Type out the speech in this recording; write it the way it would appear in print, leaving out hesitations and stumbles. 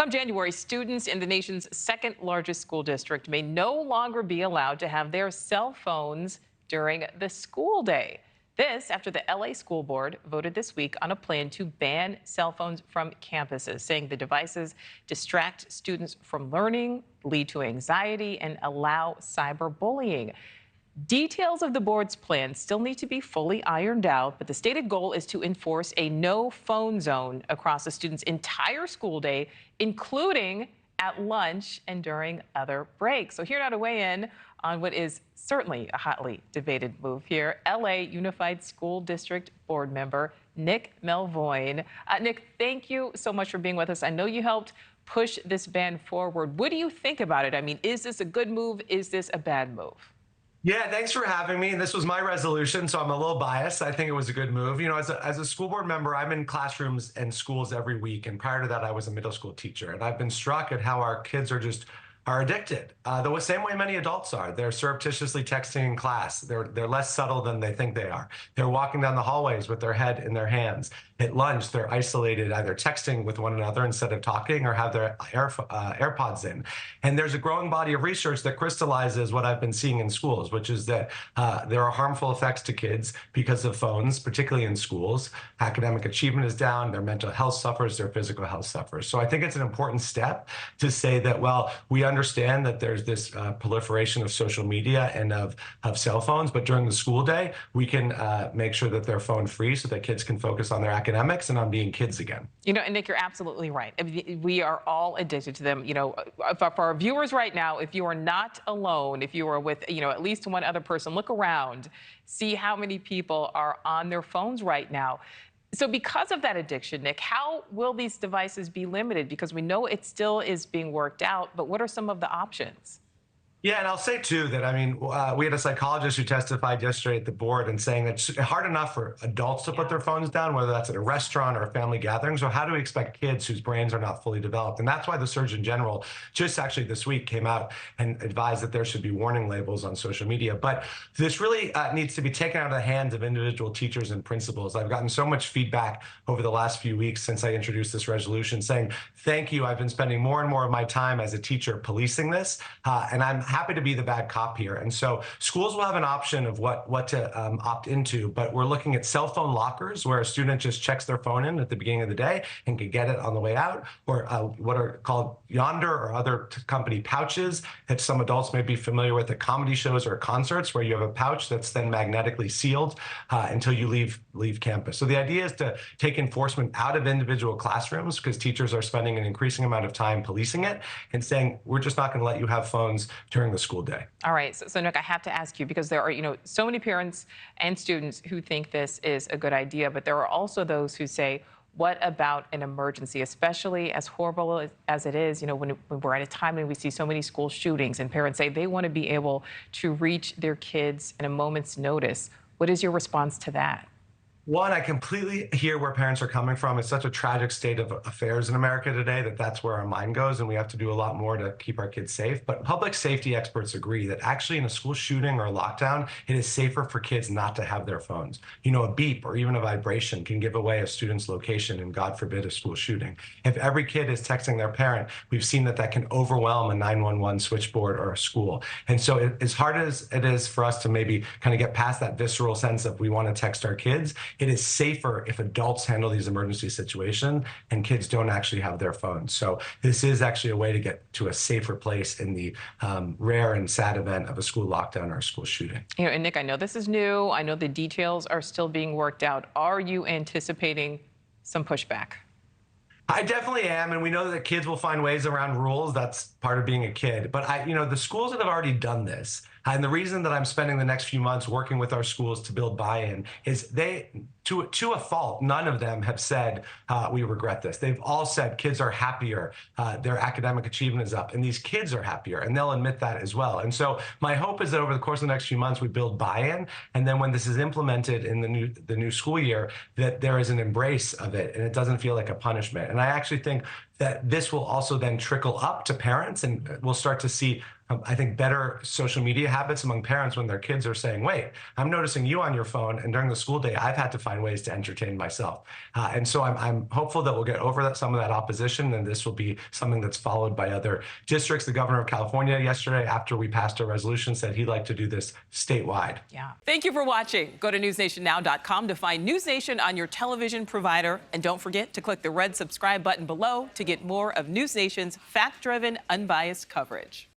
Come January, students in the nation's second largest school district may no longer be allowed to have their cell phones during the school day. This after the LA School Board voted this week on a plan to ban cell phones from campuses, saying the devices distract students from learning, lead to anxiety, and allow cyberbullying. Details of the board's plan still need to be fully ironed out, but the stated goal is to enforce a no phone zone across a student's entire school day, including at lunch and during other breaks. So here now to weigh in on what is certainly a hotly debated move here, LA Unified School District board member Nick Melvoin. Nick, thank you so much for being with us. I know you helped push this ban forward. What do you think about it? I mean, is this a good move? Is this a bad move? Yeah, thanks for having me. This was my resolution, so I'm a little biased. I think it was a good move. You know, as a school board member, I'm in classrooms and schools every week. And prior to that, I was a middle school teacher. And I've been struck at how our kids are addicted, the same way many adults are. They're surreptitiously texting in class. They're less subtle than they think they are. They're walking down the hallways with their head in their hands. At lunch, they're isolated, either texting with one another instead of talking or have their AirPods in. And there's a growing body of research that crystallizes what I've been seeing in schools, which is that there are harmful effects to kids because of phones, particularly in schools. Academic achievement is down, their mental health suffers, their physical health suffers. So I think it's an important step to say that, well, we understand that there's this proliferation of social media and of cell phones, but during the school day, we can make sure that they're phone free so that kids can focus on their academics and on being kids again. You know, and Nick, you're absolutely right. I mean, we are all addicted to them. You know, for our viewers right now, if you are not alone, if you are with, you know, at least one other person, look around, see how many people are on their phones right now. So because of that addiction, Nick, how will these devices be limited? Because we know it still is being worked out, but what are some of the options? Yeah, and I'll say, too, that, I mean, we had a psychologist who testified yesterday at the board and saying that it's hard enough for adults to put their phones down, whether that's at a restaurant or a family gathering. So how do we expect kids whose brains are not fully developed? And that's why the Surgeon General just actually this week came out and advised that there should be warning labels on social media. But this really needs to be taken out of the hands of individual teachers and principals. I've gotten so much feedback over the last few weeks since I introduced this resolution saying, thank you, I've been spending more and more of my time as a teacher policing this, and I'm happy to be the bad cop here. And so schools will have an option of what to opt into, but we're looking at cell phone lockers where a student just checks their phone in at the beginning of the day and can get it on the way out, or what are called Yonder or other company pouches that some adults may be familiar with at comedy shows or concerts, where you have a pouch that's then magnetically sealed until you leave campus. So the idea is to take enforcement out of individual classrooms, because teachers are spending an increasing amount of time policing it and saying, we're just not going to let you have phones during the school day. All right. So Nick, I have to ask you, because there are, you know, so many parents and students who think this is a good idea, but there are also those who say, what about an emergency, especially as horrible as it is, you know, when we're at a time when we see so many school shootings and parents say they want to be able to reach their kids in a moment's notice. What is your response to that? One, I completely hear where parents are coming from. It's such a tragic state of affairs in America today that that's where our mind goes, and we have to do a lot more to keep our kids safe. But public safety experts agree that actually in a school shooting or a lockdown, it is safer for kids not to have their phones. You know, a beep or even a vibration can give away a student's location and, God forbid, a school shooting. If every kid is texting their parent, we've seen that that can overwhelm a 911 switchboard or a school. And so as hard as it is for us to maybe kind of get past that visceral sense of we want to text our kids, it is safer if adults handle these emergency situations and kids don't actually have their phones. So this is actually a way to get to a safer place in the rare and sad event of a school lockdown or a school shooting. You know, and Nick, I know this is new. I know the details are still being worked out. Are you anticipating some pushback? I definitely am, and we know that kids will find ways around rules. That's part of being a kid. But you know, the schools that have already done this, and the reason that I'm spending the next few months working with our schools to build buy-in is to a fault, none of them have said, we regret this. They've all said kids are happier, their academic achievement is up, and these kids are happier, and they'll admit that as well. And so my hope is that over the course of the next few months, we build buy-in, and then when this is implemented in the new school year, that there is an embrace of it, and it doesn't feel like a punishment. And I actually think that this will also then trickle up to parents, and we'll start to see I think, better social media habits among parents when their kids are saying, wait, I'm noticing you on your phone, and during the school day, I've had to find ways to entertain myself. And so I'm hopeful that we'll get over some of that opposition, and this will be something that's followed by other districts. The governor of California yesterday, after we passed a resolution, said he'd like to do this statewide. Yeah. Thank you for watching. Go to newsnationnow.com to find News Nation on your television provider. And don't forget to click the red subscribe button below to get more of News Nation's fact-driven, unbiased coverage.